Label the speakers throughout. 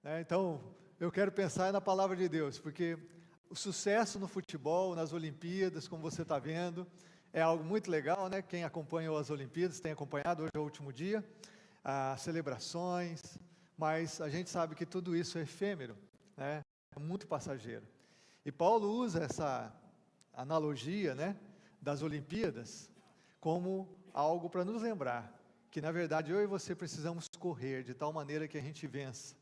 Speaker 1: né? Então, eu quero pensar na palavra de Deus, porque o sucesso no futebol, nas Olimpíadas, como você está vendo, é algo muito legal, né? Quem acompanhou as Olimpíadas tem acompanhado, hoje é o último dia, as celebrações, mas a gente sabe que tudo isso é efêmero, né? É muito passageiro. E Paulo usa essa analogia, né, das Olimpíadas como algo para nos lembrar que, na verdade, eu e você precisamos correr de tal maneira que a gente vença.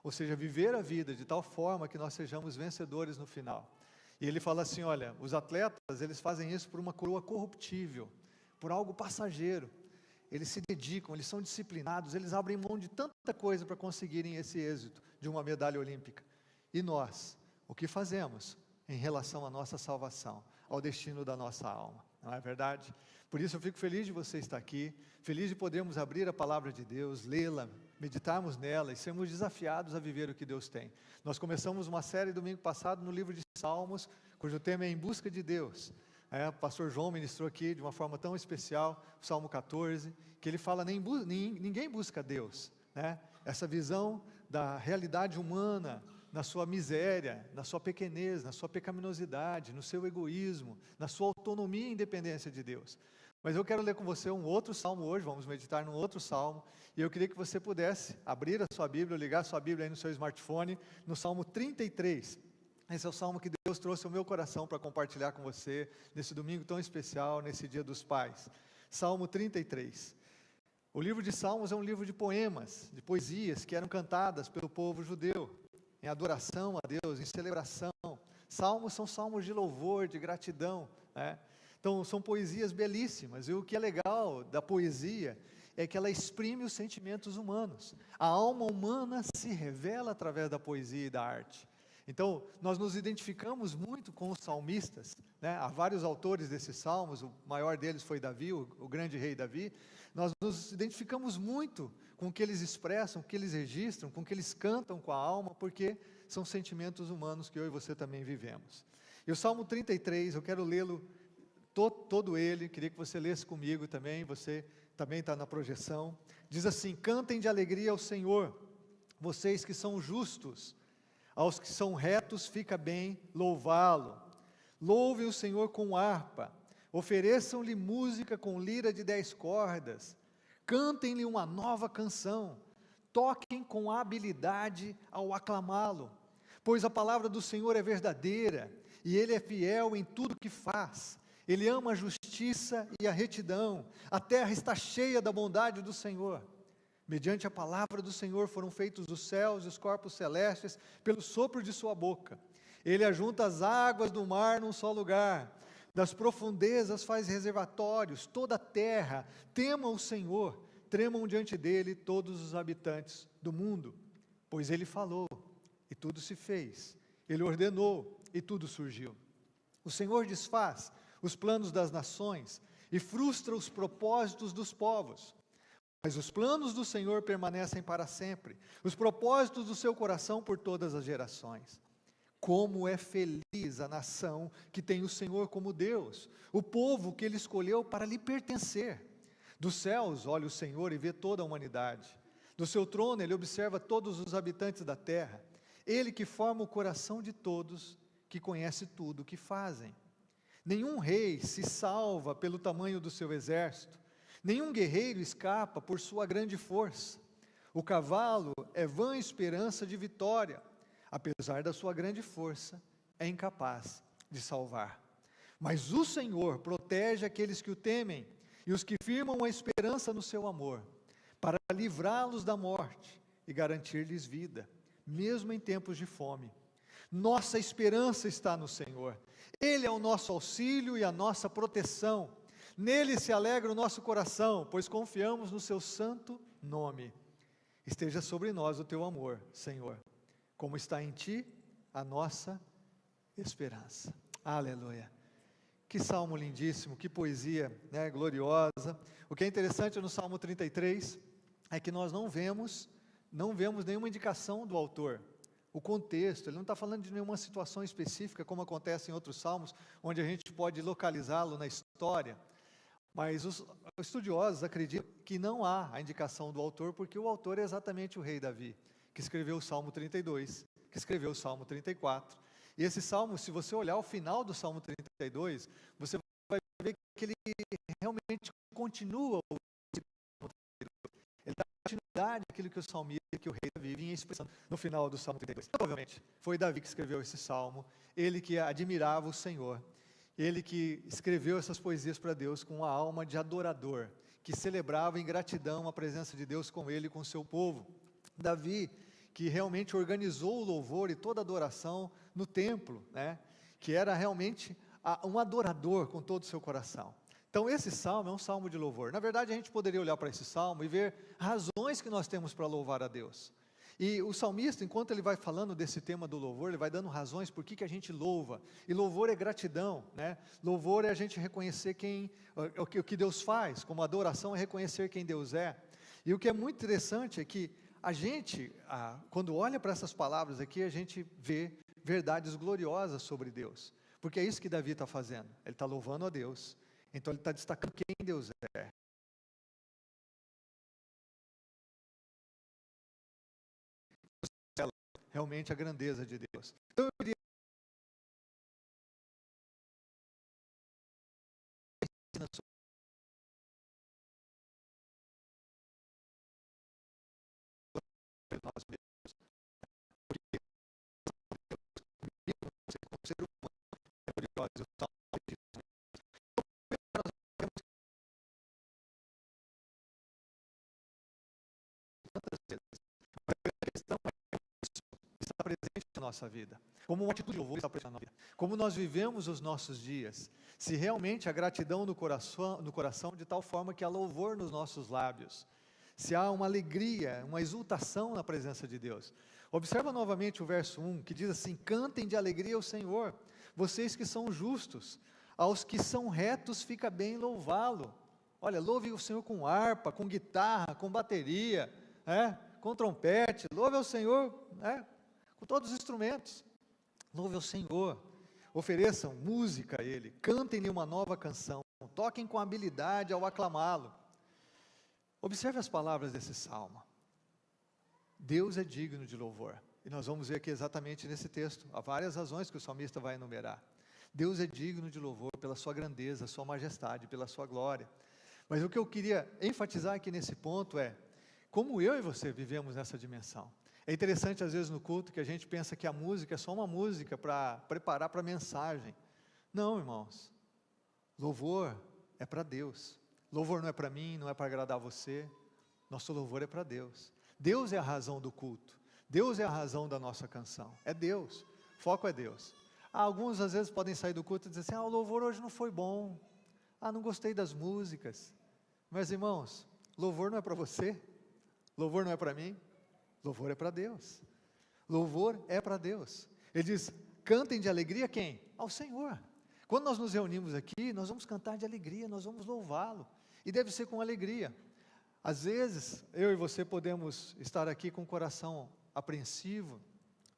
Speaker 1: Ou seja, viver a vida de tal forma que nós sejamos vencedores no final. E ele fala assim, olha, os atletas, eles fazem isso por uma coroa corruptível, por algo passageiro. Eles se dedicam, eles são disciplinados, eles abrem mão de tanta coisa para conseguirem esse êxito de uma medalha olímpica. E nós, o que fazemos em relação à nossa salvação, ao destino da nossa alma, não é verdade? Por isso eu fico feliz de você estar aqui, feliz de podermos abrir a palavra de Deus, lê-la, meditarmos nela e sermos desafiados a viver o que Deus tem. Nós começamos uma série domingo passado no livro de Salmos, cujo tema é Em Busca de Deus. O pastor João ministrou aqui de uma forma tão especial, o Salmo 14, que ele fala, ninguém busca Deus, né? Essa visão da realidade humana, na sua miséria, na sua pequenez, na sua pecaminosidade, no seu egoísmo, na sua autonomia e independência de Deus. Mas eu quero ler com você um outro salmo hoje, vamos meditar num outro salmo, e eu queria que você pudesse abrir a sua Bíblia, ligar a sua Bíblia aí no seu smartphone, no Salmo 33. Esse é o salmo que Deus trouxe ao meu coração para compartilhar com você, nesse domingo tão especial, nesse Dia dos Pais. Salmo 33. O livro de Salmos é um livro de poemas, de poesias, que eram cantadas pelo povo judeu, em adoração a Deus, em celebração. Salmos são salmos de louvor, de gratidão, né? Então, são poesias belíssimas, e o que é legal da poesia é que ela exprime os sentimentos humanos. A alma humana se revela através da poesia e da arte. Então, nós nos identificamos muito com os salmistas, né? Há vários autores desses salmos, o maior deles foi Davi, o grande rei Davi. Nós nos identificamos muito com o que eles expressam, com o que eles registram, com o que eles cantam com a alma, porque são sentimentos humanos que eu e você também vivemos. E o Salmo 33, eu quero lê-lo todo ele, queria que você lesse comigo também, você também está na projeção. Diz assim, cantem de alegria ao Senhor, vocês que são justos, aos que são retos fica bem louvá-lo. Louvem o Senhor com harpa, ofereçam-lhe música com lira de 10 cordas, cantem-lhe uma nova canção, toquem com habilidade ao aclamá-lo, pois a palavra do Senhor é verdadeira, e Ele é fiel em tudo que faz. Ele ama a justiça e a retidão, a terra está cheia da bondade do Senhor. Mediante a palavra do Senhor foram feitos os céus e os corpos celestes, pelo sopro de sua boca. Ele ajunta as águas do mar num só lugar, das profundezas faz reservatórios, toda a terra, temam o Senhor, tremam diante dele todos os habitantes do mundo. Pois ele falou, e tudo se fez, ele ordenou, e tudo surgiu. O Senhor desfaz os planos das nações, e frustra os propósitos dos povos. Mas os planos do Senhor permanecem para sempre, os propósitos do seu coração por todas as gerações. Como é feliz a nação que tem o Senhor como Deus, o povo que Ele escolheu para lhe pertencer. Dos céus olha o Senhor e vê toda a humanidade. Do seu trono Ele observa todos os habitantes da terra. Ele que forma o coração de todos, que conhece tudo o que fazem. Nenhum rei se salva pelo tamanho do seu exército, nenhum guerreiro escapa por sua grande força. O cavalo é vã esperança de vitória, apesar da sua grande força, é incapaz de salvar. Mas o Senhor protege aqueles que o temem, e os que firmam a esperança no seu amor, para livrá-los da morte e garantir-lhes vida, mesmo em tempos de fome. Nossa esperança está no Senhor. Ele é o nosso auxílio e a nossa proteção. Nele se alegra o nosso coração, pois confiamos no seu santo nome. Esteja sobre nós o teu amor, Senhor, como está em ti a nossa esperança. Aleluia. Que salmo lindíssimo, que poesia, né, gloriosa. O que é interessante no Salmo 33 é que nós não vemos nenhuma indicação do autor. O contexto, ele não está falando de nenhuma situação específica, como acontece em outros salmos, onde a gente pode localizá-lo na história. Mas os estudiosos acreditam que não há a indicação do autor, porque o autor é exatamente o rei Davi, que escreveu o Salmo 32, que escreveu o Salmo 34. E esse salmo, se você olhar o final do Salmo 32, você vai ver que ele realmente continua o Salmo 32. Ele dá continuidade àquilo que o salmista, que o rei Davi vinha expressando no final do Salmo 32. Provavelmente foi Davi que escreveu esse salmo, ele que admirava o Senhor, ele que escreveu essas poesias para Deus com uma alma de adorador, que celebrava em gratidão a presença de Deus com ele e com o seu povo. Davi, que realmente organizou o louvor e toda a adoração no templo, né? Que era realmente um adorador com todo o seu coração. Então esse salmo é um salmo de louvor. Na verdade a gente poderia olhar para esse salmo e ver razões que nós temos para louvar a Deus. E o salmista, enquanto ele vai falando desse tema do louvor, ele vai dando razões por que a gente louva. E louvor é gratidão, né? Louvor é a gente reconhecer o que Deus faz, como adoração é reconhecer quem Deus é. E o que é muito interessante é que a gente, quando olha para essas palavras aqui, a gente vê verdades gloriosas sobre Deus. Porque é isso que Davi está fazendo. Ele está louvando a Deus. Então ele está destacando quem Deus é. Realmente a grandeza de Deus. Então eu queria nós mesmos, porque como ser humano é glorioso. A questão é está presente na nossa vida, como uma atitude de louvor está presente na nossa vida, como nós vivemos os nossos dias, se realmente a gratidão no coração de tal forma que há louvor nos nossos lábios, se há uma alegria, uma exultação na presença de Deus. Observa novamente o verso 1, que diz assim: cantem de alegria ao Senhor, vocês que são justos, aos que são retos fica bem louvá-lo. Olha, louve o Senhor com harpa, com guitarra, com bateria, com trompete, louve ao Senhor, com todos os instrumentos, louve ao Senhor, ofereçam música a Ele, cantem-lhe uma nova canção, toquem com habilidade ao aclamá-lo. Observe as palavras desse salmo. Deus é digno de louvor, e nós vamos ver aqui exatamente nesse texto, há várias razões que o salmista vai enumerar. Deus é digno de louvor pela sua grandeza, sua majestade, pela sua glória. Mas o que eu queria enfatizar aqui nesse ponto é, como eu e você vivemos nessa dimensão. É interessante às vezes no culto que a gente pensa que a música é só uma música para preparar para a mensagem. Não, irmãos, louvor é para Deus. Louvor não é para mim, não é para agradar você. Nosso louvor é para Deus. Deus é a razão do culto. Deus é a razão da nossa canção. É Deus. Foco é Deus. Alguns às vezes podem sair do culto e dizer assim: o louvor hoje não foi bom. Não gostei das músicas. Mas irmãos, louvor não é para você. Louvor não é para mim. Louvor é para Deus. Louvor é para Deus. Ele diz: cantem de alegria quem? Ao Senhor. Quando nós nos reunimos aqui, nós vamos cantar de alegria, nós vamos louvá-lo. E deve ser com alegria. Às vezes, eu e você podemos estar aqui com o coração apreensivo,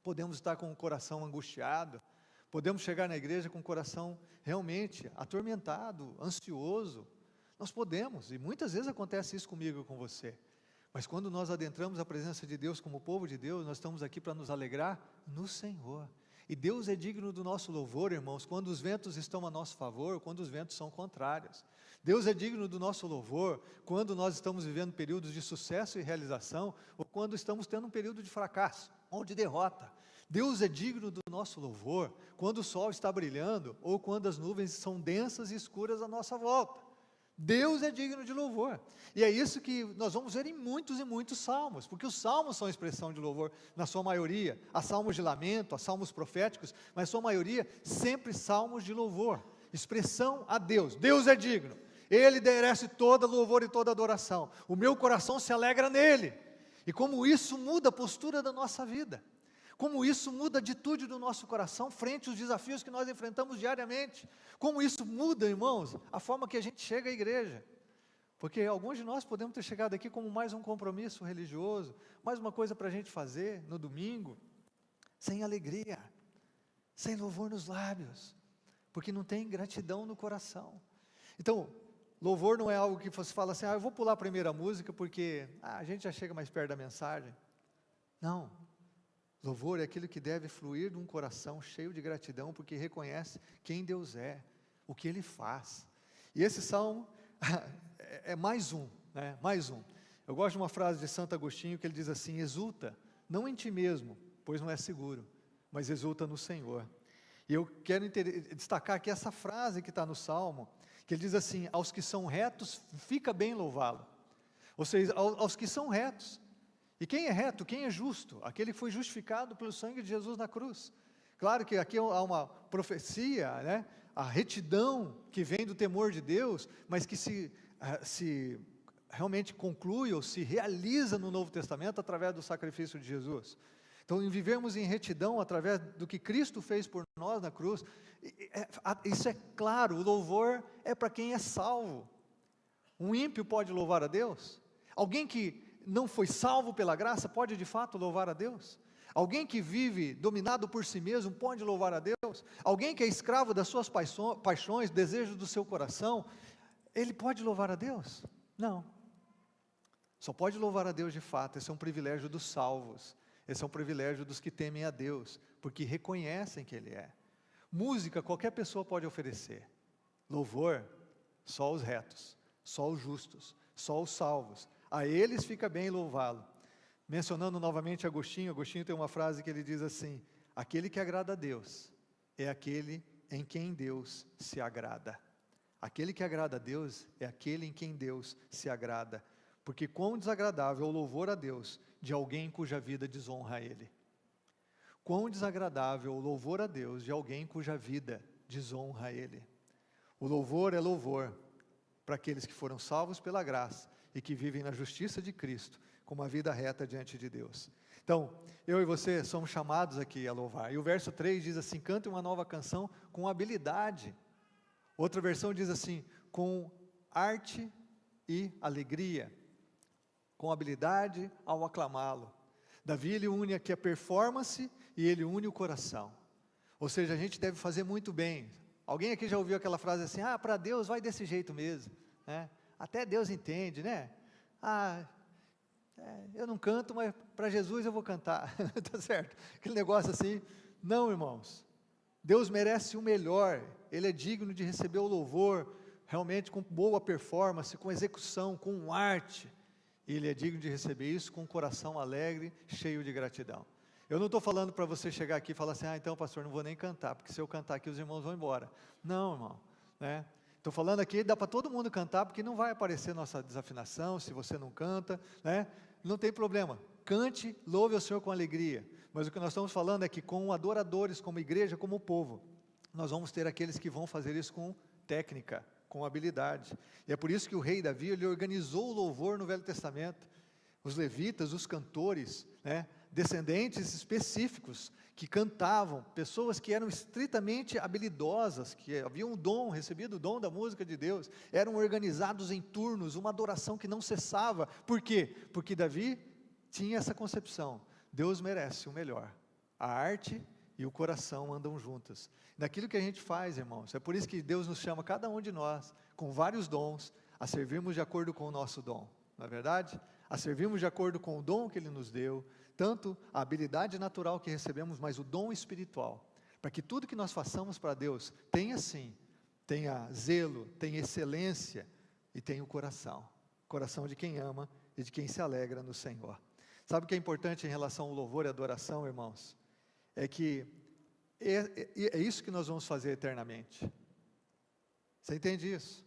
Speaker 1: podemos estar com o coração angustiado, podemos chegar na igreja com o coração realmente atormentado, ansioso. Nós podemos, e muitas vezes acontece isso comigo e com você. Mas quando nós adentramos a presença de Deus como povo de Deus, nós estamos aqui para nos alegrar no Senhor. E Deus é digno do nosso louvor, irmãos, quando os ventos estão a nosso favor, quando os ventos são contrários. Deus é digno do nosso louvor quando nós estamos vivendo períodos de sucesso e realização, ou quando estamos tendo um período de fracasso, ou de derrota. Deus é digno do nosso louvor quando o sol está brilhando, ou quando as nuvens são densas e escuras à nossa volta. Deus é digno de louvor, e é isso que nós vamos ver em muitos e muitos salmos, porque os salmos são expressão de louvor, na sua maioria, há salmos de lamento, há salmos proféticos, mas sua maioria, sempre salmos de louvor, expressão a Deus. Deus é digno, Ele merece toda louvor e toda adoração, o meu coração se alegra nele, e como isso muda a postura da nossa vida, como isso muda a atitude do nosso coração frente aos desafios que nós enfrentamos diariamente, como isso muda, irmãos, a forma que a gente chega à igreja, porque alguns de nós podemos ter chegado aqui como mais um compromisso religioso, mais uma coisa para a gente fazer no domingo, sem alegria, sem louvor nos lábios, porque não tem gratidão no coração. Então, louvor não é algo que você fala assim: eu vou pular a primeira música porque a gente já chega mais perto da mensagem. Não. Louvor é aquilo que deve fluir de um coração cheio de gratidão, porque reconhece quem Deus é, o que Ele faz. E esse salmo é mais um, né? Mais um. Eu gosto de uma frase de Santo Agostinho que ele diz assim: exulta, não em ti mesmo, pois não é seguro, mas exulta no Senhor. E eu quero destacar aqui essa frase que está no salmo, que ele diz assim: aos que são retos, fica bem louvá-lo. Ou seja, aos que são retos. E quem é reto, quem é justo? Aquele que foi justificado pelo sangue de Jesus na cruz. Claro que aqui há uma profecia, né? A retidão que vem do temor de Deus, mas que se realmente conclui ou se realiza no Novo Testamento através do sacrifício de Jesus. Então, em vivermos em retidão através do que Cristo fez por nós na cruz, isso é claro, o louvor é para quem é salvo. Um ímpio pode louvar a Deus? Alguém que não foi salvo pela graça pode de fato louvar a Deus? Alguém que vive dominado por si mesmo pode louvar a Deus? Alguém que é escravo das suas paixões, desejos do seu coração, ele pode louvar a Deus? Não. Só pode louvar a Deus de fato. Esse é um privilégio dos salvos. Esse é um privilégio dos que temem a Deus, porque reconhecem que Ele é. Música qualquer pessoa pode oferecer. Louvor, só os retos, só os justos, só os salvos. A eles fica bem louvá-lo. Mencionando novamente Agostinho tem uma frase que ele diz assim: aquele que agrada a Deus é aquele em quem Deus se agrada. Aquele que agrada a Deus é aquele em quem Deus se agrada. Porque quão desagradável é o louvor a Deus de alguém cuja vida desonra a Ele. Quão desagradável é o louvor a Deus de alguém cuja vida desonra a Ele. O louvor é louvor para aqueles que foram salvos pela graça e que vivem na justiça de Cristo, com uma vida reta diante de Deus. Então, eu e você somos chamados aqui a louvar. E o verso 3 diz assim: cante uma nova canção com habilidade. Outra versão diz assim: com arte e alegria. Com habilidade ao aclamá-lo. Davi, ele une aqui a performance e ele une o coração. Ou seja, a gente deve fazer muito bem. Alguém aqui já ouviu aquela frase assim: ah, para Deus vai desse jeito mesmo, né? Até Deus entende, né? Eu não canto, mas para Jesus eu vou cantar, tá certo? Aquele negócio assim. Não, irmãos, Deus merece o melhor, Ele é digno de receber o louvor, realmente com boa performance, com execução, com arte. Ele é digno de receber isso com um coração alegre, cheio de gratidão. Eu não estou falando para você chegar aqui e falar assim: ah, então pastor, não vou nem cantar, porque se eu cantar aqui os irmãos vão embora. Não, irmão, né? Estou falando aqui, dá para todo mundo cantar, porque não vai aparecer nossa desafinação, se você não canta, né? Não tem problema, cante, louve ao Senhor com alegria. Mas o que nós estamos falando é que com adoradores, como igreja, como povo, nós vamos ter aqueles que vão fazer isso com técnica, com habilidade. E é por isso que o rei Davi, ele organizou o louvor no Velho Testamento. Os levitas, os cantores, né, descendentes específicos, que cantavam, pessoas que eram estritamente habilidosas, que haviam um dom, recebido o dom da música de Deus, eram organizados em turnos, uma adoração que não cessava. Por quê? Porque Davi tinha essa concepção: Deus merece o melhor. A arte e o coração andam juntas. Naquilo que a gente faz, irmãos, é por isso que Deus nos chama, cada um de nós, com vários dons, a servirmos de acordo com o nosso dom, não é verdade? A servirmos de acordo com o dom que Ele nos deu, tanto a habilidade natural que recebemos, mas o dom espiritual, para que tudo que nós façamos para Deus tenha zelo, tenha excelência e tenha o coração de quem ama e de quem se alegra no Senhor. Sabe o que é importante em relação ao louvor e adoração, irmãos? É que é isso que nós vamos fazer eternamente. Você entende isso?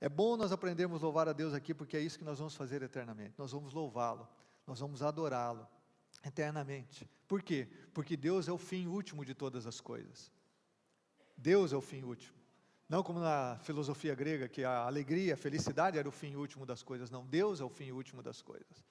Speaker 1: É bom nós aprendermos a louvar a Deus aqui, porque é isso que nós vamos fazer eternamente. Nós vamos louvá-lo, nós vamos adorá-lo eternamente. Por quê? Porque Deus é o fim último de todas as coisas. Deus é o fim último. Não como na filosofia grega, que a alegria, a felicidade era o fim último das coisas. Não, Deus é o fim último das coisas.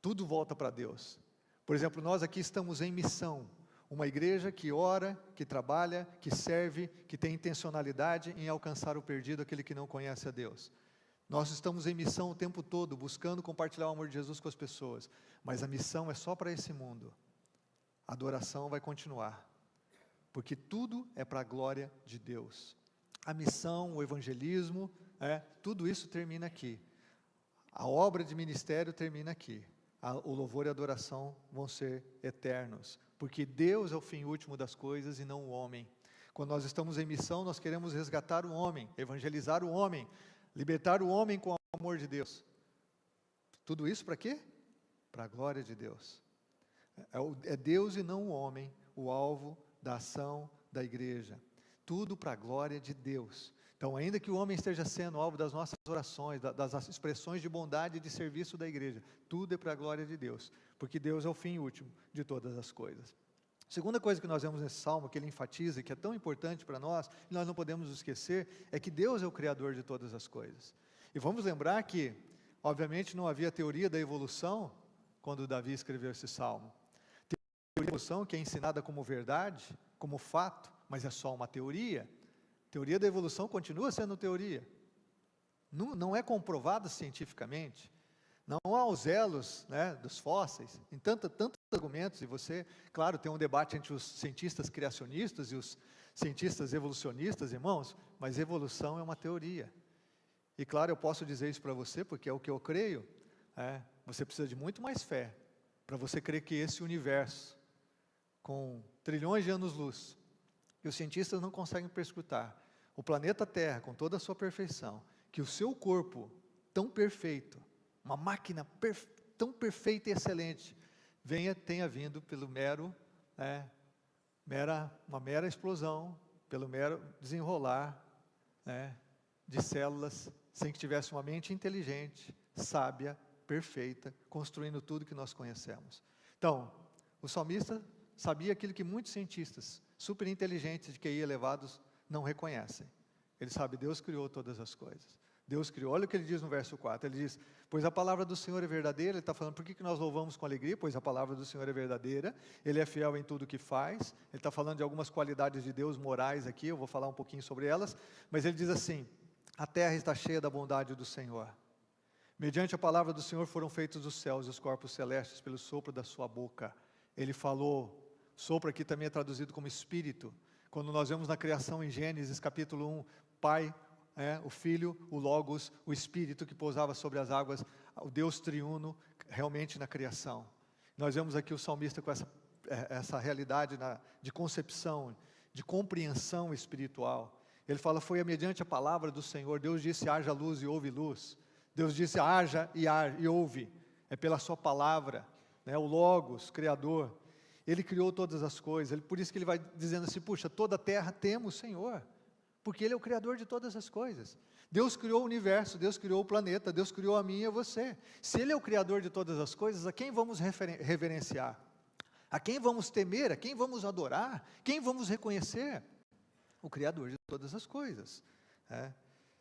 Speaker 1: Tudo volta para Deus. Por exemplo, nós aqui estamos em missão. Uma igreja que ora, que trabalha, que serve, que tem intencionalidade em alcançar o perdido, aquele que não conhece a Deus. Nós estamos em missão o tempo todo, buscando compartilhar o amor de Jesus com as pessoas. Mas a missão é só para esse mundo. A adoração vai continuar. Porque tudo é para a glória de Deus. A missão, o evangelismo, tudo isso termina aqui. A obra de ministério termina aqui. o louvor e a adoração vão ser eternos, porque Deus é o fim último das coisas e não o homem. Quando nós estamos em missão, nós queremos resgatar o homem, evangelizar o homem, libertar o homem com o amor de Deus. Tudo isso para quê? Para a glória de Deus. É Deus e não o homem o alvo da ação da igreja. Tudo para a glória de Deus. Então, ainda que o homem esteja sendo alvo das nossas orações, das expressões de bondade e de serviço da igreja, tudo é para a glória de Deus, porque Deus é o fim último de todas as coisas. Segunda coisa que nós vemos nesse salmo, que ele enfatiza e que é tão importante para nós, e nós não podemos esquecer, é que Deus é o Criador de todas as coisas. E vamos lembrar que, obviamente, não havia teoria da evolução quando Davi escreveu esse salmo. Teoria da evolução que é ensinada como verdade, como fato, mas é só uma teoria. Teoria da evolução continua sendo teoria. Não é comprovada cientificamente. Não há os elos, né, dos fósseis, em tantos argumentos, e você, claro, tem um debate entre os cientistas criacionistas e os cientistas evolucionistas, irmãos, mas evolução é uma teoria. E claro, eu posso dizer isso para você, porque é o que eu creio, você precisa de muito mais fé, para você crer que esse universo, com trilhões de anos-luz, que os cientistas não conseguem perscrutar, o planeta Terra, com toda a sua perfeição, que o seu corpo, tão perfeito, uma máquina tão perfeita e excelente, tenha vindo pelo uma mera explosão, pelo mero desenrolar de células, sem que tivesse uma mente inteligente, sábia, perfeita, construindo tudo que nós conhecemos. Então, o salmista sabia aquilo que muitos cientistas, super inteligentes de QI elevados, não reconhecem. Ele sabe, Deus criou todas as coisas. Deus criou, olha o que ele diz no verso 4, ele diz, pois a palavra do Senhor é verdadeira, ele está falando, por que nós louvamos com alegria? Pois a palavra do Senhor é verdadeira, ele é fiel em tudo o que faz, ele está falando de algumas qualidades de Deus morais aqui, eu vou falar um pouquinho sobre elas, mas ele diz assim, a terra está cheia da bondade do Senhor, mediante a palavra do Senhor foram feitos os céus e os corpos celestes pelo sopro da sua boca, ele falou, sopro aqui também é traduzido como espírito, quando nós vemos na criação em Gênesis capítulo 1, Pai, o Filho, o Logos, o Espírito que pousava sobre as águas, o Deus triuno realmente na criação. Nós vemos aqui o salmista com essa realidade de concepção, de compreensão espiritual. Ele fala, foi mediante a palavra do Senhor, Deus disse haja luz e houve luz. Deus disse haja e houve, é pela sua palavra, o Logos, Criador. Ele criou todas as coisas, por isso que ele vai dizendo assim, puxa, toda a terra teme o Senhor, porque Ele é o Criador de todas as coisas. Deus criou o universo, Deus criou o planeta, Deus criou a mim e a você. Se Ele é o Criador de todas as coisas, a quem vamos reverenciar? A quem vamos temer? A quem vamos adorar? Quem vamos reconhecer? O Criador de todas as coisas.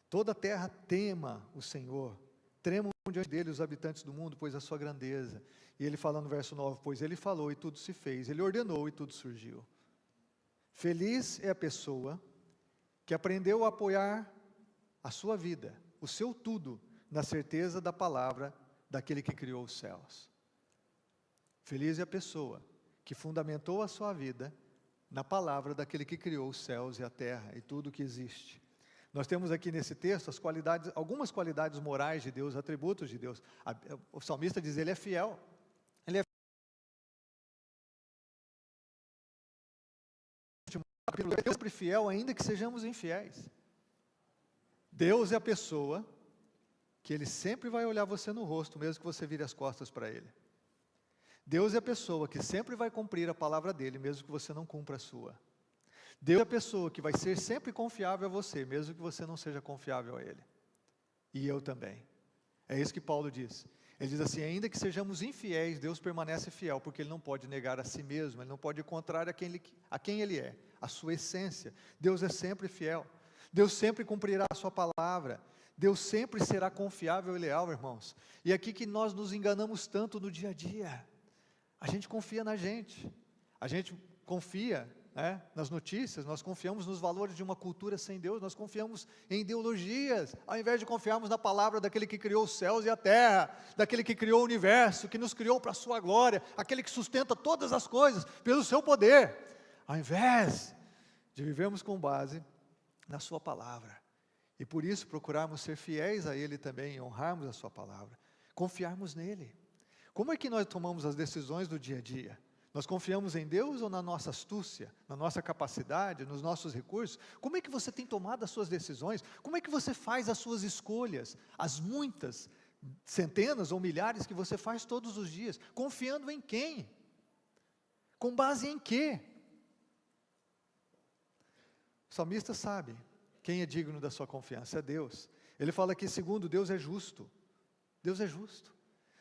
Speaker 1: Toda a terra tema o Senhor, tremam diante dele os habitantes do mundo, pois a sua grandeza. E ele fala no verso 9, pois ele falou e tudo se fez, ele ordenou e tudo surgiu. Feliz é a pessoa que aprendeu a apoiar a sua vida, o seu tudo, na certeza da palavra daquele que criou os céus. Feliz é a pessoa que fundamentou a sua vida na palavra daquele que criou os céus e a terra e tudo que existe. Nós temos aqui nesse texto algumas qualidades morais de Deus, atributos de Deus. O salmista diz, ele é fiel. Ele é sempre fiel, ainda que sejamos infiéis. Deus é a pessoa que Ele sempre vai olhar você no rosto, mesmo que você vire as costas para Ele. Deus é a pessoa que sempre vai cumprir a palavra dEle, mesmo que você não cumpra a sua. Deus é a pessoa que vai ser sempre confiável a você, mesmo que você não seja confiável a Ele. E eu também. É isso que Paulo diz. Ele diz assim, ainda que sejamos infiéis, Deus permanece fiel, porque Ele não pode negar a si mesmo, Ele não pode ir contrário a quem Ele é, a sua essência. Deus é sempre fiel. Deus sempre cumprirá a sua palavra. Deus sempre será confiável e leal, irmãos. E aqui que nós nos enganamos tanto no dia a dia. A gente confia na gente. A gente confia nas notícias, nós confiamos nos valores de uma cultura sem Deus, nós confiamos em ideologias, ao invés de confiarmos na palavra daquele que criou os céus e a terra, daquele que criou o universo, que nos criou para a sua glória, aquele que sustenta todas as coisas pelo seu poder, ao invés de vivermos com base na sua palavra, e por isso procurarmos ser fiéis a Ele também, honrarmos a sua palavra, confiarmos nele. Como é que nós tomamos as decisões do dia a dia? Nós confiamos em Deus ou na nossa astúcia, na nossa capacidade, nos nossos recursos? Como é que você tem tomado as suas decisões? Como é que você faz as suas escolhas? As muitas, centenas ou milhares que você faz todos os dias. Confiando em quem? Com base em quê? O salmista sabe quem é digno da sua confiança, é Deus. Ele fala que segundo Deus é justo. Deus é justo.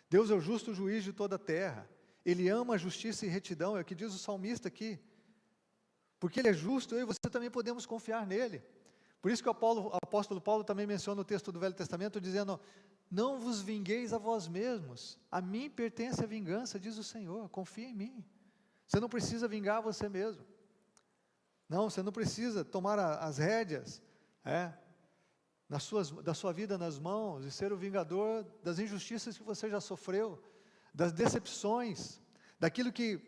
Speaker 1: Deus é o justo juiz de toda a terra. Ele ama a justiça e retidão, é o que diz o salmista aqui. Porque Ele é justo, eu e você também podemos confiar nele. Por isso que o apóstolo Paulo também menciona o texto do Velho Testamento, dizendo: não vos vingueis a vós mesmos, a mim pertence a vingança, diz o Senhor, confia em mim. Você não precisa vingar você mesmo. Não, você não precisa tomar as rédeas, da sua vida nas mãos e ser o vingador das injustiças que você já sofreu, das decepções, daquilo que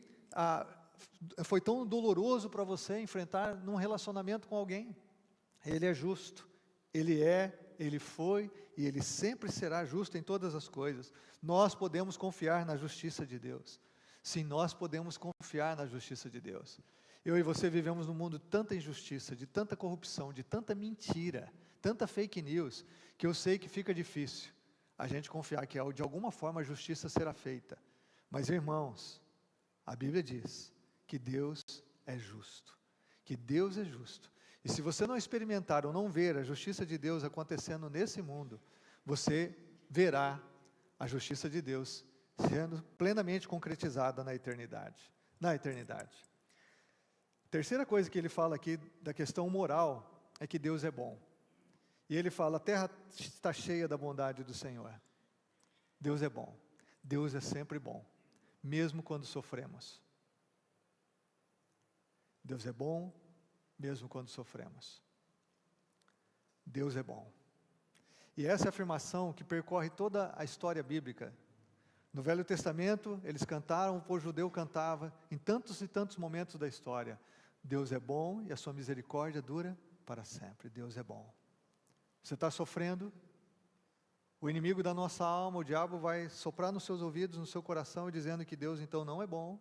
Speaker 1: foi tão doloroso para você enfrentar num relacionamento com alguém. Ele é justo, Ele é, Ele foi e Ele sempre será justo em todas as coisas. Nós podemos confiar na justiça de Deus. Sim, nós podemos confiar na justiça de Deus. Eu e você vivemos num mundo de tanta injustiça, de tanta corrupção, de tanta mentira, tanta fake news, que eu sei que fica difícil a gente confiar que de alguma forma a justiça será feita. Mas irmãos, a Bíblia diz que Deus é justo, que Deus é justo. E se você não experimentar ou não ver a justiça de Deus acontecendo nesse mundo, você verá a justiça de Deus sendo plenamente concretizada na eternidade. Na eternidade. Terceira coisa que ele fala aqui da questão moral é que Deus é bom. E ele fala: a terra está cheia da bondade do Senhor. Deus é bom. Deus é sempre bom, mesmo quando sofremos. Deus é bom, mesmo quando sofremos. Deus é bom. E essa é a afirmação que percorre toda a história bíblica. No Velho Testamento, eles cantaram, o povo judeu cantava, em tantos e tantos momentos da história: Deus é bom e a sua misericórdia dura para sempre. Deus é bom. Você está sofrendo? O inimigo da nossa alma, o diabo, vai soprar nos seus ouvidos, no seu coração, dizendo que Deus então não é bom.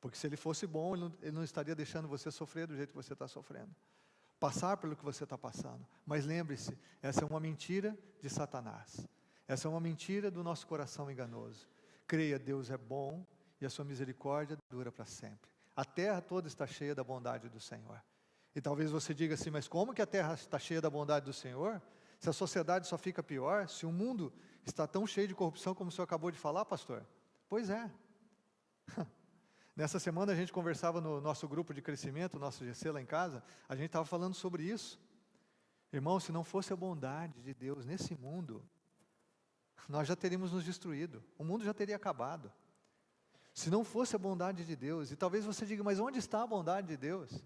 Speaker 1: Porque se Ele fosse bom, Ele não estaria deixando você sofrer do jeito que você está sofrendo. Passar pelo que você está passando. Mas lembre-se, essa é uma mentira de Satanás. Essa é uma mentira do nosso coração enganoso. Creia, Deus é bom e a sua misericórdia dura para sempre. A terra toda está cheia da bondade do Senhor. E talvez você diga assim: mas como que a terra está cheia da bondade do Senhor? Se a sociedade só fica pior, se o mundo está tão cheio de corrupção como o senhor acabou de falar, pastor? Pois é. Nessa semana a gente conversava no nosso grupo de crescimento, nosso GC lá em casa, a gente estava falando sobre isso. Irmão, se não fosse a bondade de Deus nesse mundo, nós já teríamos nos destruído, o mundo já teria acabado. Se não fosse a bondade de Deus, e talvez você diga: mas onde está a bondade de Deus?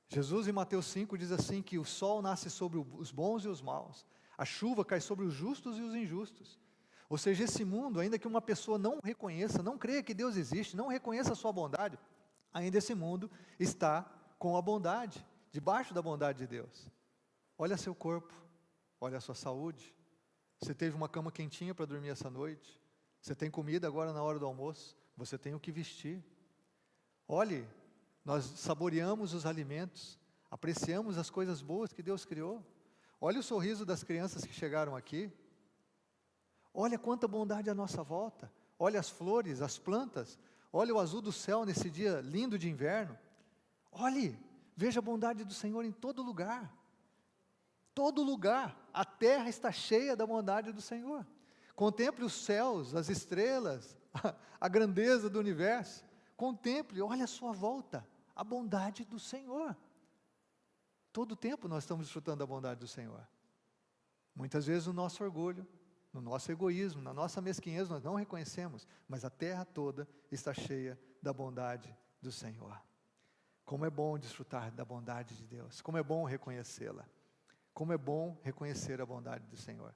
Speaker 1: Jesus em Mateus 5 diz assim que o sol nasce sobre os bons e os maus, a chuva cai sobre os justos e os injustos. Ou seja, esse mundo, ainda que uma pessoa não reconheça, não creia que Deus existe, não reconheça a sua bondade, ainda esse mundo está com a bondade, debaixo da bondade de Deus. Olha seu corpo, olha a sua saúde, você teve uma cama quentinha para dormir essa noite, você tem comida agora na hora do almoço, você tem o que vestir. Olhe, nós saboreamos os alimentos, apreciamos as coisas boas que Deus criou. Olha o sorriso das crianças que chegaram aqui. Olha quanta bondade à nossa volta. Olha as flores, as plantas. Olha o azul do céu nesse dia lindo de inverno. Olhe, veja a bondade do Senhor em todo lugar. Todo lugar. A terra está cheia da bondade do Senhor. Contemple os céus, as estrelas, a grandeza do universo. Contemple, olha a sua volta, a bondade do Senhor. Todo o tempo nós estamos desfrutando da bondade do Senhor. Muitas vezes no nosso orgulho, no nosso egoísmo, na nossa mesquinhez, nós não reconhecemos, mas a terra toda está cheia da bondade do Senhor. Como é bom desfrutar da bondade de Deus, como é bom reconhecê-la, como é bom reconhecer a bondade do Senhor.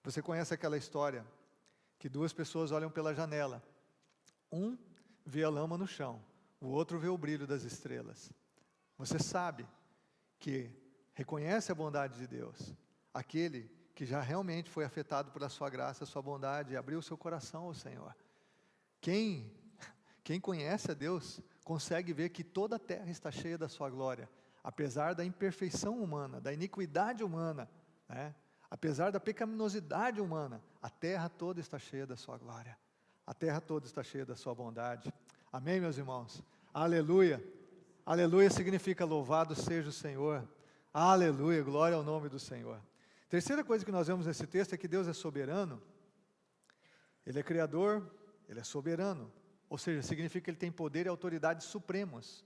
Speaker 1: Você conhece aquela história que duas pessoas olham pela janela, um vê a lama no chão, o outro vê o brilho das estrelas. Você sabe que reconhece a bondade de Deus, aquele que já realmente foi afetado pela sua graça, a sua bondade, e abriu o seu coração ao Senhor. Quem conhece a Deus, consegue ver que toda a terra está cheia da sua glória, apesar da imperfeição humana, da iniquidade humana, né? Apesar da pecaminosidade humana, a terra toda está cheia da sua glória, a terra toda está cheia da sua bondade. Amém, meus irmãos? Aleluia! Aleluia significa louvado seja o Senhor. Aleluia, glória ao nome do Senhor. Terceira coisa que nós vemos nesse texto é que Deus é soberano. Ele é criador, Ele é soberano. Ou seja, significa que Ele tem poder e autoridade supremos.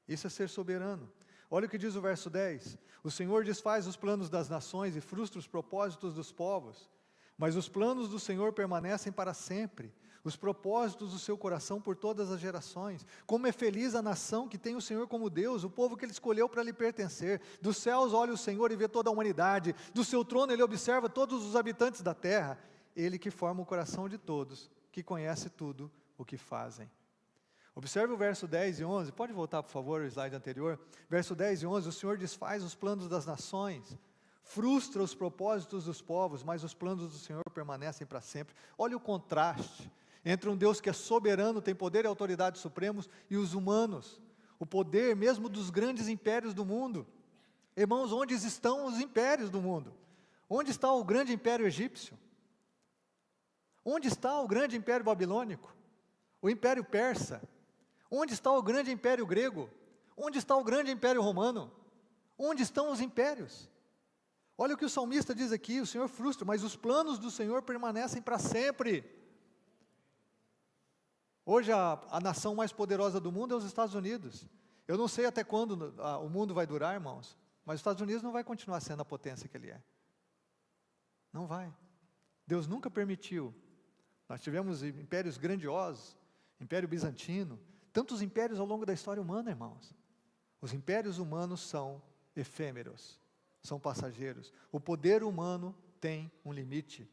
Speaker 1: Isso é ser soberano. Olha o que diz o verso 10. O Senhor desfaz os planos das nações e frustra os propósitos dos povos. Mas os planos do Senhor permanecem para sempre. Os propósitos do seu coração por todas as gerações. Como é feliz a nação que tem o Senhor como Deus, o povo que Ele escolheu para lhe pertencer. Dos céus olha o Senhor e vê toda a humanidade. Do seu trono Ele observa todos os habitantes da terra. Ele que forma o coração de todos, que conhece tudo o que fazem. Observe o verso 10 e 11, pode voltar por favor o slide anterior. Verso 10 e 11, o Senhor desfaz os planos das nações, frustra os propósitos dos povos, mas os planos do Senhor permanecem para sempre. Olha o contraste entre um Deus que é soberano, tem poder e autoridade supremos, e os humanos, o poder mesmo dos grandes impérios do mundo. Irmãos, onde estão os impérios do mundo? Onde está o grande império egípcio? Onde está o grande império babilônico? O império persa? Onde está o grande império grego? Onde está o grande império romano? Onde estão os impérios? Olha o que o salmista diz aqui, o Senhor frustra, mas os planos do Senhor permanecem para sempre. Hoje a nação mais poderosa do mundo é os Estados Unidos. Eu não sei até quando o mundo vai durar, irmãos, mas os Estados Unidos não vai continuar sendo a potência que ele é. Não vai. Deus nunca permitiu. Nós tivemos impérios grandiosos, Império Bizantino, tantos impérios ao longo da história humana, irmãos. Os impérios humanos são efêmeros, são passageiros. O poder humano tem um limite.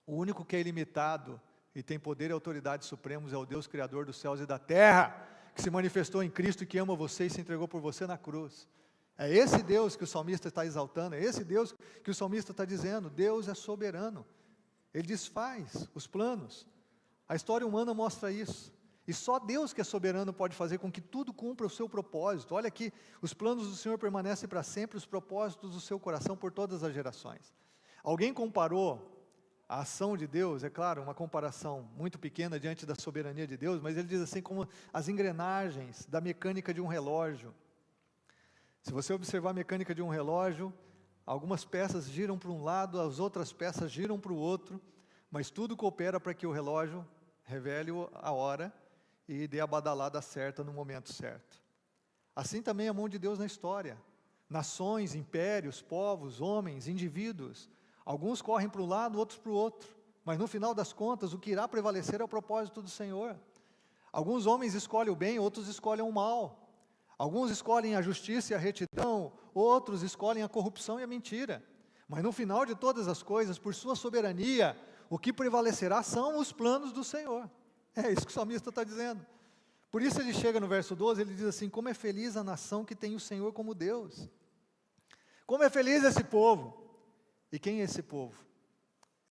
Speaker 1: O único que é ilimitado e tem poder e autoridade supremos é o Deus Criador dos céus e da terra, que se manifestou em Cristo e que ama você e se entregou por você na cruz. É esse Deus que o salmista está exaltando, é esse Deus que o salmista está dizendo, Deus é soberano. Ele desfaz os planos. A história humana mostra isso. E só Deus que é soberano pode fazer com que tudo cumpra o seu propósito. Olha aqui, os planos do Senhor permanecem para sempre, os propósitos do seu coração por todas as gerações. Alguém comparou a ação de Deus, é claro, uma comparação muito pequena diante da soberania de Deus, mas ele diz assim como as engrenagens da mecânica de um relógio. Se você observar a mecânica de um relógio, algumas peças giram para um lado, as outras peças giram para o outro, mas tudo coopera para que o relógio revele a hora e dê a badalada certa no momento certo. Assim também é a mão de Deus na história. Nações, impérios, povos, homens, indivíduos, alguns correm para um lado, outros para o outro, mas no final das contas o que irá prevalecer é o propósito do Senhor. Alguns homens escolhem o bem, outros escolhem o mal. Alguns escolhem a justiça e a retidão, outros escolhem a corrupção e a mentira. Mas no final de todas as coisas, por sua soberania, o que prevalecerá são os planos do Senhor. É isso que o salmista está dizendo. Por isso ele chega no verso 12, ele diz assim, como é feliz a nação que tem o Senhor como Deus. Como é feliz esse povo. E quem é esse povo?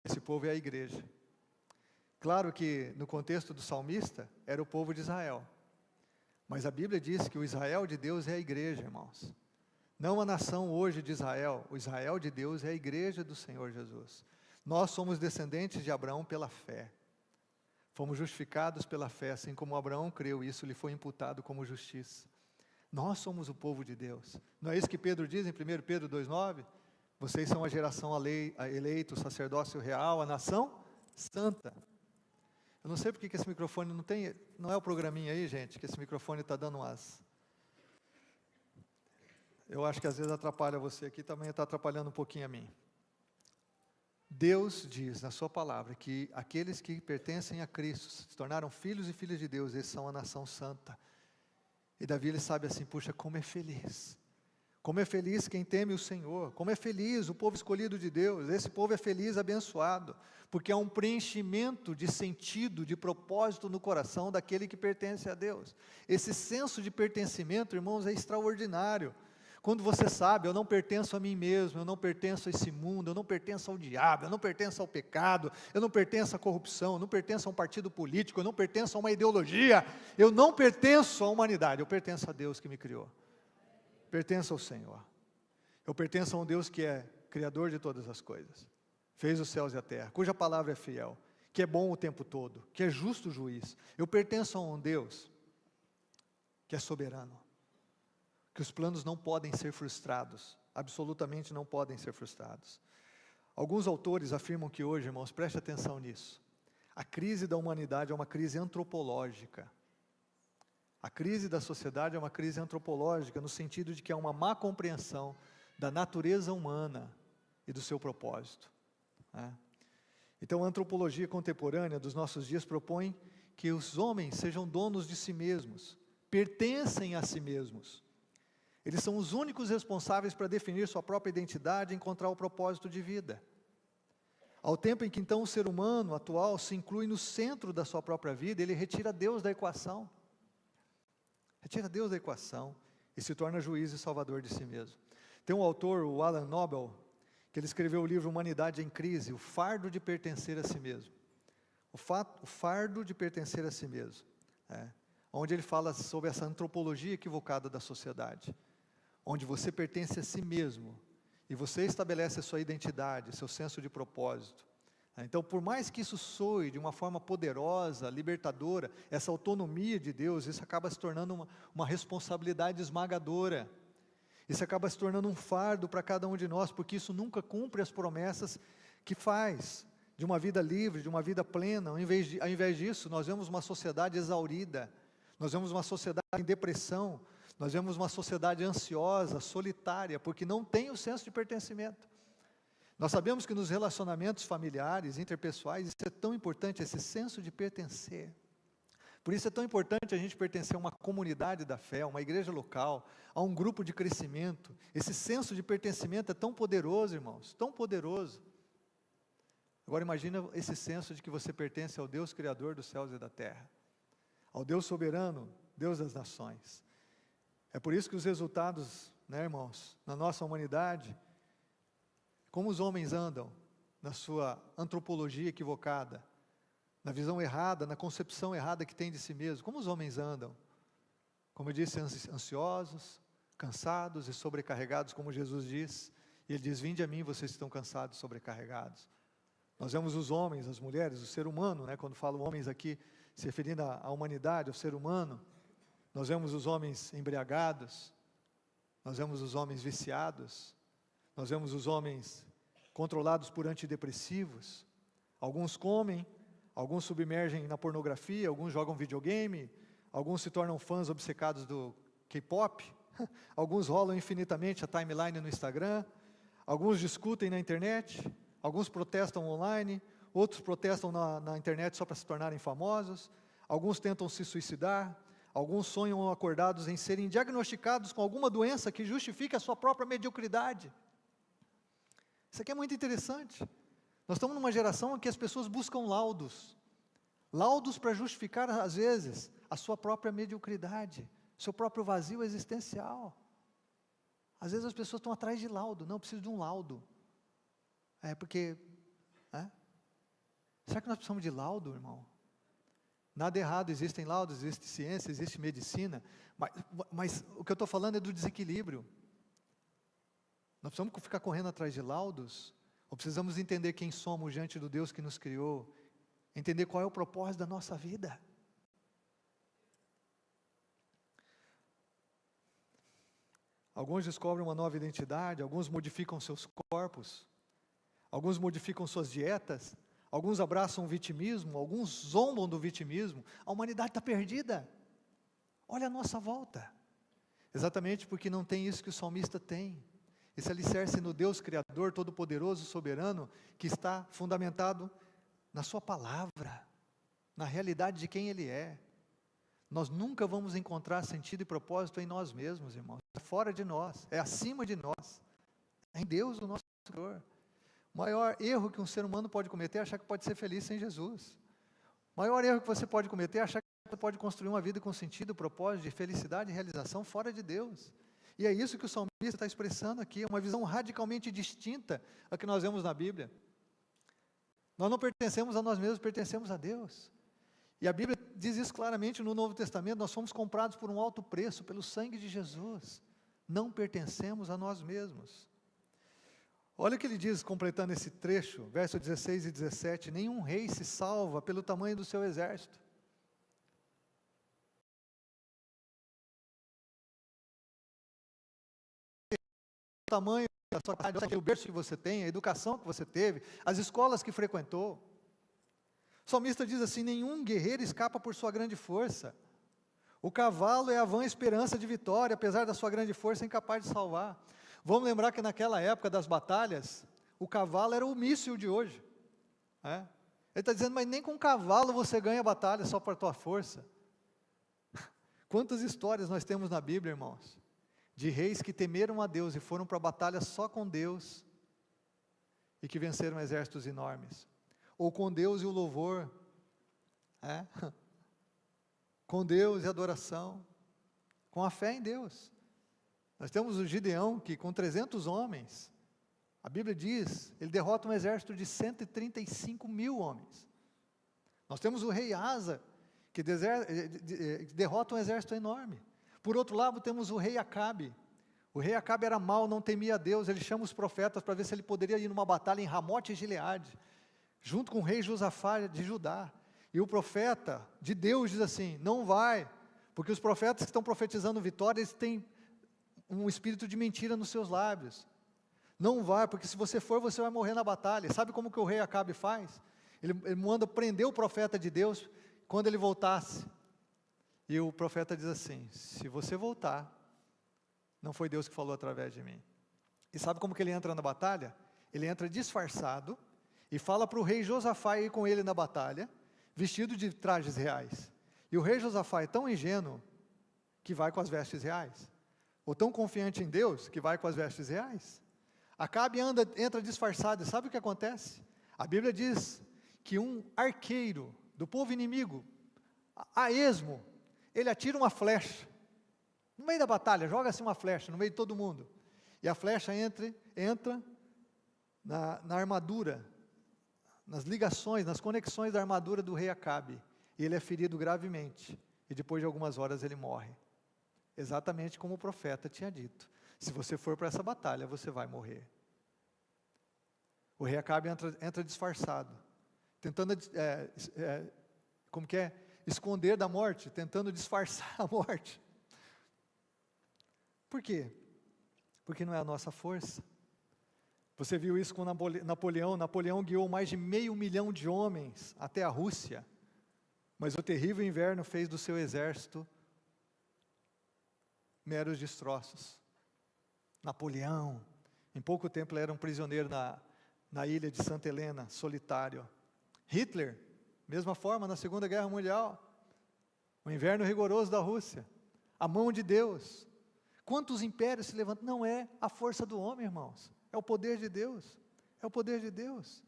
Speaker 1: Esse povo é a igreja. Claro que no contexto do salmista, era o povo de Israel. Mas a Bíblia diz que o Israel de Deus é a igreja, irmãos. Não a nação hoje de Israel, o Israel de Deus é a igreja do Senhor Jesus. Nós somos descendentes de Abraão pela fé. Fomos justificados pela fé, assim como Abraão creu, e isso lhe foi imputado como justiça. Nós somos o povo de Deus. Não é isso que Pedro diz em 1 Pedro 2,9? Vocês são a geração eleita, o sacerdócio real, a nação santa. Eu não sei porque que esse microfone não é o programinha aí, gente, que esse microfone está dando umas... Eu acho que às vezes atrapalha você aqui, também está atrapalhando um pouquinho a mim. Deus diz na sua palavra que aqueles que pertencem a Cristo, se tornaram filhos e filhas de Deus, eles são a nação santa. E Davi ele sabe assim, puxa, como é feliz quem teme o Senhor, como é feliz o povo escolhido de Deus, esse povo é feliz, abençoado, porque há um preenchimento de sentido, de propósito no coração daquele que pertence a Deus. Esse senso de pertencimento, irmãos, é extraordinário. Quando você sabe, eu não pertenço a mim mesmo, eu não pertenço a esse mundo, eu não pertenço ao diabo, eu não pertenço ao pecado, eu não pertenço à corrupção, eu não pertenço a um partido político, eu não pertenço a uma ideologia, eu não pertenço à humanidade, eu pertenço a Deus que me criou, pertenço ao Senhor, eu pertenço a um Deus que é Criador de todas as coisas, fez os céus e a terra, cuja palavra é fiel, que é bom o tempo todo, que é justo juiz. Eu pertenço a um Deus que é soberano, que os planos não podem ser frustrados, absolutamente não podem ser frustrados. Alguns autores afirmam que hoje, irmãos, preste atenção nisso, a crise da humanidade é uma crise antropológica. A crise da sociedade é uma crise antropológica, no sentido de que há uma má compreensão da natureza humana e do seu propósito, né? Então, a antropologia contemporânea dos nossos dias propõe que os homens sejam donos de si mesmos, pertencem a si mesmos. Eles são os únicos responsáveis para definir sua própria identidade e encontrar o propósito de vida. Ao tempo em que então o ser humano atual se inclui no centro da sua própria vida, ele retira Deus da equação. Retira Deus da equação e se torna juiz e salvador de si mesmo. Tem um autor, o Alan Nobel, que ele escreveu o livro Humanidade em Crise, o fardo de pertencer a si mesmo. O fardo de pertencer a si mesmo. Onde ele fala sobre essa antropologia equivocada da sociedade. Onde você pertence a si mesmo, e você estabelece a sua identidade, seu senso de propósito. Então, por mais que isso soe de uma forma poderosa, libertadora, essa autonomia de Deus, isso acaba se tornando uma responsabilidade esmagadora. Isso acaba se tornando um fardo para cada um de nós, porque isso nunca cumpre as promessas que faz, de uma vida livre, de uma vida plena. Ao invés disso, nós vemos uma sociedade exaurida, nós vemos uma sociedade em depressão, nós vemos uma sociedade ansiosa, solitária, porque não tem o senso de pertencimento. Nós sabemos que nos relacionamentos familiares, interpessoais, isso é tão importante, esse senso de pertencer. Por isso é tão importante a gente pertencer a uma comunidade da fé, a uma igreja local, a um grupo de crescimento. Esse senso de pertencimento é tão poderoso, irmãos, tão poderoso. Agora imagina esse senso de que você pertence ao Deus Criador dos céus e da terra, ao Deus soberano, Deus das nações. É por isso que os resultados, né, irmãos, na nossa humanidade, como os homens andam na sua antropologia equivocada, na visão errada, na concepção errada que tem de si mesmo, como os homens andam, como eu disse, ansiosos, cansados e sobrecarregados, como Jesus diz, e Ele diz, vinde a mim, vocês estão cansados e sobrecarregados. Nós vemos os homens, as mulheres, o ser humano, né, quando falo homens aqui, se referindo à humanidade, ao ser humano, nós vemos os homens embriagados, nós vemos os homens viciados, nós vemos os homens controlados por antidepressivos, alguns comem, alguns submergem na pornografia, alguns jogam videogame, alguns se tornam fãs obcecados do K-pop, alguns rolam infinitamente a timeline no Instagram, alguns discutem na internet, alguns protestam online, outros protestam na internet só para se tornarem famosos, alguns tentam se suicidar, alguns sonham acordados em serem diagnosticados com alguma doença que justifique a sua própria mediocridade. Isso aqui é muito interessante. Nós estamos numa geração em que as pessoas buscam laudos para justificar, às vezes, a sua própria mediocridade, seu próprio vazio existencial. Às vezes as pessoas estão atrás de laudo, não, preciso de um laudo. Será que nós precisamos de laudo, irmão? Nada errado, existem laudos, existe ciência, existe medicina, mas o que eu estou falando é do desequilíbrio. Nós precisamos ficar correndo atrás de laudos, ou precisamos entender quem somos diante do Deus que nos criou, entender qual é o propósito da nossa vida. Alguns descobrem uma nova identidade, alguns modificam seus corpos, alguns modificam suas dietas, alguns abraçam o vitimismo, alguns zombam do vitimismo. A humanidade está perdida. Olha a nossa volta. Exatamente porque não tem isso que o salmista tem. Esse alicerce no Deus Criador, Todo-Poderoso, Soberano, que está fundamentado na sua palavra, na realidade de quem Ele é. Nós nunca vamos encontrar sentido e propósito em nós mesmos, irmãos. É fora de nós, é acima de nós. É em Deus, o nosso Criador. O maior erro que um ser humano pode cometer é achar que pode ser feliz sem Jesus. O maior erro que você pode cometer é achar que você pode construir uma vida com sentido, propósito, de felicidade e realização fora de Deus. E é isso que o salmista está expressando aqui, é uma visão radicalmente distinta à que nós vemos na Bíblia. Nós não pertencemos a nós mesmos, pertencemos a Deus. E a Bíblia diz isso claramente no Novo Testamento, nós fomos comprados por um alto preço, pelo sangue de Jesus. Não pertencemos a nós mesmos. Olha o que ele diz, completando esse trecho, verso 16 e 17, nenhum rei se salva pelo tamanho do seu exército. O tamanho da sua casa, o berço que você tem, a educação que você teve, as escolas que frequentou. O salmista diz assim, nenhum guerreiro escapa por sua grande força. O cavalo é a vã esperança de vitória, apesar da sua grande força, é incapaz de salvar. Vamos lembrar que naquela época das batalhas, o cavalo era o míssil de hoje. Ele está dizendo, mas nem com cavalo você ganha a batalha só por tua força. Quantas histórias nós temos na Bíblia, irmãos, de reis que temeram a Deus e foram para a batalha só com Deus, e que venceram exércitos enormes. Ou com Deus e o louvor, com Deus e adoração, com a fé em Deus. Nós temos o Gideão, que com 300 homens, a Bíblia diz, ele derrota um exército de 135 mil homens. Nós temos o rei Asa, que derrota um exército enorme. Por outro lado, temos o rei Acabe. O rei Acabe era mau, não temia a Deus, ele chama os profetas para ver se ele poderia ir numa batalha em Ramote e Gileade, junto com o rei Josafá de Judá. E o profeta de Deus diz assim, não vai, porque os profetas que estão profetizando vitória, eles têm um espírito de mentira nos seus lábios. Não vai, porque se você for, você vai morrer na batalha. Sabe como que o rei Acabe faz? Ele manda prender o profeta de Deus, quando ele voltasse. E o profeta diz assim, se você voltar, não foi Deus que falou através de mim. E sabe como que ele entra na batalha? Ele entra disfarçado, e fala para o rei Josafá ir com ele na batalha, vestido de trajes reais. E o rei Josafá é tão ingênuo, que vai com as vestes reais. Ou tão confiante em Deus, que vai com as vestes reais. Acabe entra disfarçado, e sabe o que acontece? A Bíblia diz que um arqueiro do povo inimigo, a esmo, ele atira uma flecha, no meio da batalha, joga-se uma flecha, no meio de todo mundo, e a flecha entra na armadura, nas ligações, nas conexões da armadura do rei Acabe, e ele é ferido gravemente, e depois de algumas horas ele morre. Exatamente como o profeta tinha dito, se você for para essa batalha, você vai morrer. O rei Acabe entra disfarçado, tentando, esconder da morte, tentando disfarçar a morte. Por quê? Porque não é a nossa força. Você viu isso com Napoleão. Napoleão guiou mais de 500 mil de homens até a Rússia, mas o terrível inverno fez do seu exército meros destroços. Napoleão, em pouco tempo ele era um prisioneiro na ilha de Santa Helena, solitário. Hitler, mesma forma, na Segunda Guerra Mundial, o inverno rigoroso da Rússia, a mão de Deus. Quantos impérios se levantam? Não é a força do homem, irmãos, é o poder de Deus, é o poder de Deus.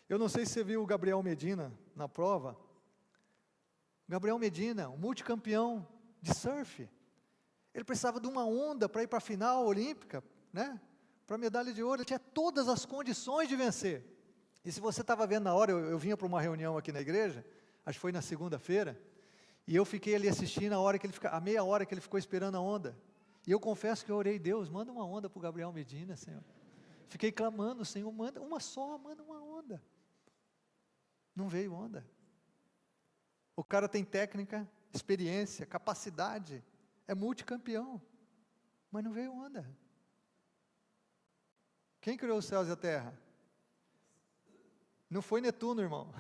Speaker 1: Eu não sei se você viu o Gabriel Medina na prova. Gabriel Medina, um multicampeão de surf, ele precisava de uma onda para ir para a final olímpica, para a medalha de ouro, ele tinha todas as condições de vencer. E se você estava vendo na hora, eu vinha para uma reunião aqui na igreja, acho que foi na segunda-feira, e eu fiquei ali assistindo a meia hora que ele ficou esperando a onda. E eu confesso que eu orei, Deus, manda uma onda para o Gabriel Medina, Senhor. Fiquei clamando, Senhor, manda uma só, manda uma onda. Não veio onda. O cara tem técnica, experiência, capacidade, é multicampeão, mas não veio onda. Quem criou os céus e a terra? Não foi Netuno, irmão.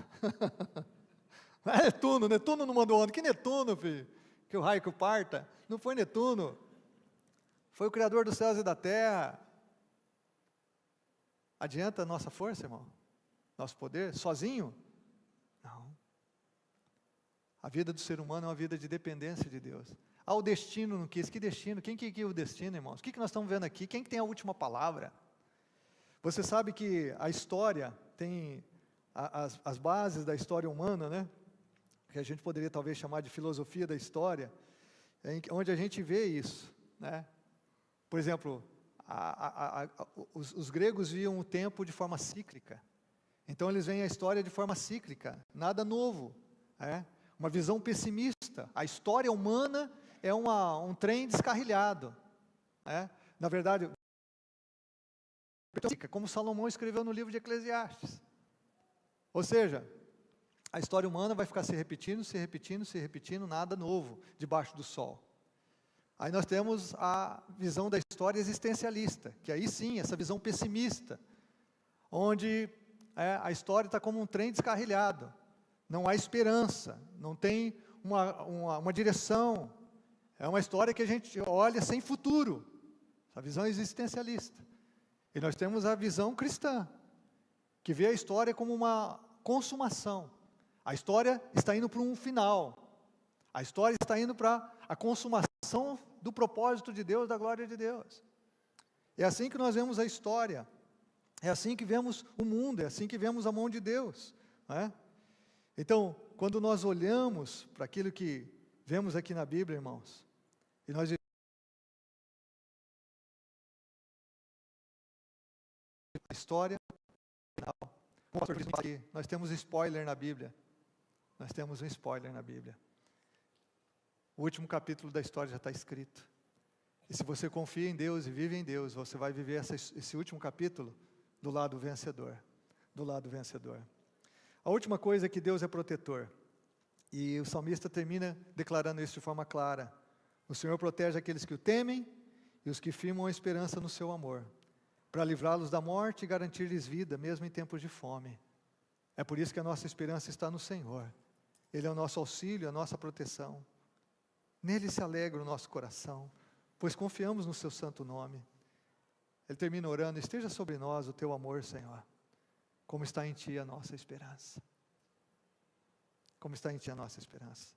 Speaker 1: Não é Netuno não mandou onda. Que Netuno, filho? Que o raio que o parta? Não foi Netuno. Foi o Criador dos céus e da terra. Adianta a nossa força, irmão? Nosso poder? Sozinho? Não. A vida do ser humano é uma vida de dependência de Deus. O destino não quis. Que destino? Quem que guia o destino, irmãos? O que nós estamos vendo aqui? Quem que tem a última palavra? Você sabe que a história tem as bases da história humana, que a gente poderia talvez chamar de filosofia da história, onde a gente vê isso, Por exemplo, os gregos viam o tempo de forma cíclica. Então eles veem a história de forma cíclica, nada novo. Uma visão pessimista. A história humana é um trem descarrilhado. Na verdade, como Salomão escreveu no livro de Eclesiastes. Ou seja, a história humana vai ficar se repetindo, se repetindo, se repetindo, nada novo debaixo do sol. Aí nós temos a visão da história existencialista, que aí sim, essa visão pessimista, onde a história está como um trem descarrilhado, não há esperança, não tem uma direção, é uma história que a gente olha sem futuro, a visão existencialista. E nós temos a visão cristã, que vê a história como uma consumação. A história está indo para um final. A história está indo para a consumação do propósito de Deus, da glória de Deus. É assim que nós vemos a história. É assim que vemos o mundo, é assim que vemos a mão de Deus. Então, quando nós olhamos para aquilo que vemos aqui na Bíblia, irmãos, e nós a história final. Como o pastor disse aqui, nós temos spoiler na Bíblia. Nós temos um spoiler na Bíblia. O último capítulo da história já está escrito. E se você confia em Deus e vive em Deus, você vai viver esse último capítulo do lado vencedor. Do lado vencedor. A última coisa é que Deus é protetor. E o salmista termina declarando isso de forma clara. O Senhor protege aqueles que o temem e os que firmam a esperança no seu amor, para livrá-los da morte e garantir-lhes vida, mesmo em tempos de fome. É por isso que a nossa esperança está no Senhor. Ele é o nosso auxílio, a nossa proteção. Nele se alegra o nosso coração, pois confiamos no seu santo nome. Ele termina orando: esteja sobre nós o teu amor, Senhor, como está em ti a nossa esperança. Como está em ti a nossa esperança.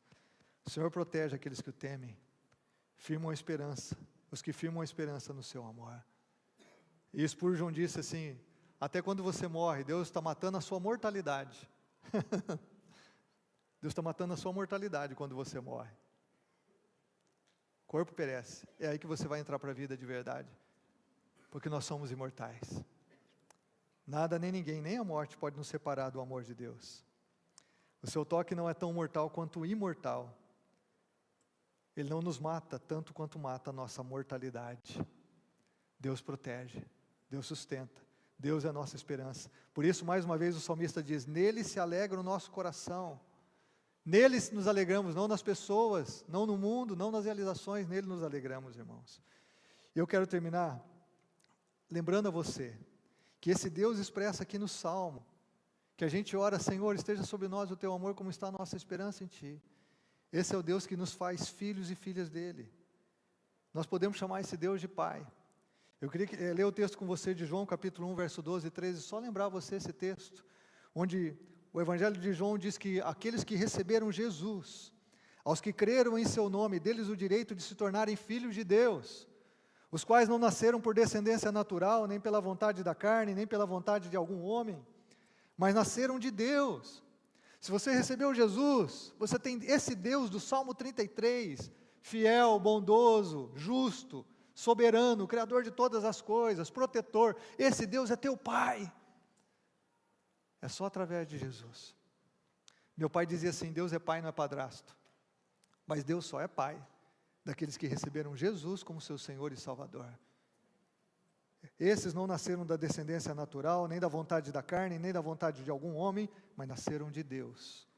Speaker 1: O Senhor protege aqueles que o temem, firmam a esperança, os que firmam a esperança no seu amor. E Spurgeon disse assim: até quando você morre, Deus está matando a sua mortalidade. Deus está matando a sua mortalidade quando você morre. O corpo perece, é aí que você vai entrar para a vida de verdade, porque nós somos imortais. Nada nem ninguém, nem a morte pode nos separar do amor de Deus. O seu toque não é tão mortal quanto imortal. Ele não nos mata tanto quanto mata a nossa mortalidade. Deus protege, Deus sustenta, Deus é a nossa esperança. Por isso, mais uma vez, o salmista diz: nele se alegra o nosso coração. Nele nos alegramos, não nas pessoas, não no mundo, não nas realizações, nele nos alegramos, irmãos. E eu quero terminar lembrando a você que esse Deus expressa aqui no Salmo, que a gente ora: Senhor, esteja sobre nós o teu amor, como está a nossa esperança em ti. Esse é o Deus que nos faz filhos e filhas dele. Nós podemos chamar esse Deus de Pai. Eu queria ler o texto com você de João, capítulo 1, verso 12 e 13, só lembrar você esse texto, onde o Evangelho de João diz que aqueles que receberam Jesus, aos que creram em seu nome, deles o direito de se tornarem filhos de Deus, os quais não nasceram por descendência natural, nem pela vontade da carne, nem pela vontade de algum homem, mas nasceram de Deus. Se você recebeu Jesus, você tem esse Deus do Salmo 33, fiel, bondoso, justo, soberano, criador de todas as coisas, protetor. Esse Deus é teu Pai. É só através de Jesus. Meu pai dizia assim: Deus é pai, não é padrasto. Mas Deus só é pai daqueles que receberam Jesus como seu Senhor e Salvador. Esses não nasceram da descendência natural, nem da vontade da carne, nem da vontade de algum homem, mas nasceram de Deus.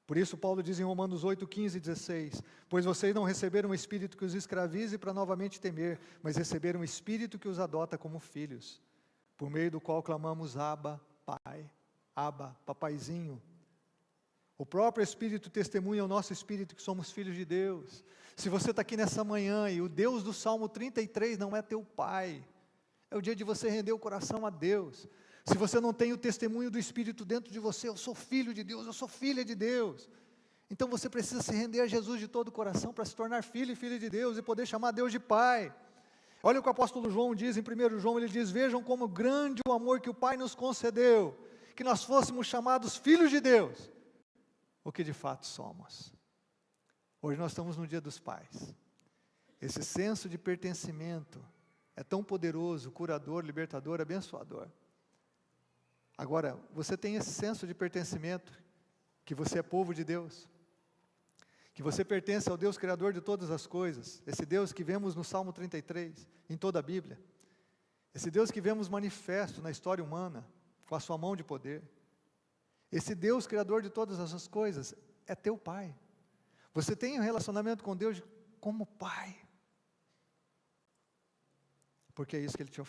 Speaker 1: Por isso Paulo diz em Romanos 8, 15 e 16: pois vocês não receberam um espírito que os escravize para novamente temer, mas receberam um espírito que os adota como filhos, por meio do qual clamamos: Abba, Pai. Abba, papaizinho. O próprio Espírito testemunha ao nosso espírito que somos filhos de Deus. Se você está aqui nessa manhã e o Deus do Salmo 33 não é teu Pai, é o dia de você render o coração a Deus. Se você não tem o testemunho do Espírito dentro de você: eu sou filho de Deus, eu sou filha de Deus, então você precisa se render a Jesus de todo o coração para se tornar filho e filha de Deus e poder chamar Deus de Pai. Olha o que o apóstolo João diz em 1 João, ele diz: vejam como grande o amor que o Pai nos concedeu, que nós fôssemos chamados filhos de Deus, o que de fato somos. Hoje nós estamos no dia dos pais, Esse senso de pertencimento é tão poderoso, curador, libertador, abençoador. Agora, você tem esse senso de pertencimento, que você é povo de Deus, que você pertence ao Deus Criador de todas as coisas, esse Deus que vemos no Salmo 33, em toda a Bíblia, esse Deus que vemos manifesto na história humana, com a sua mão de poder, esse Deus Criador de todas as coisas, é teu Pai. Você tem um relacionamento com Deus como Pai, porque é isso que Ele te oferece.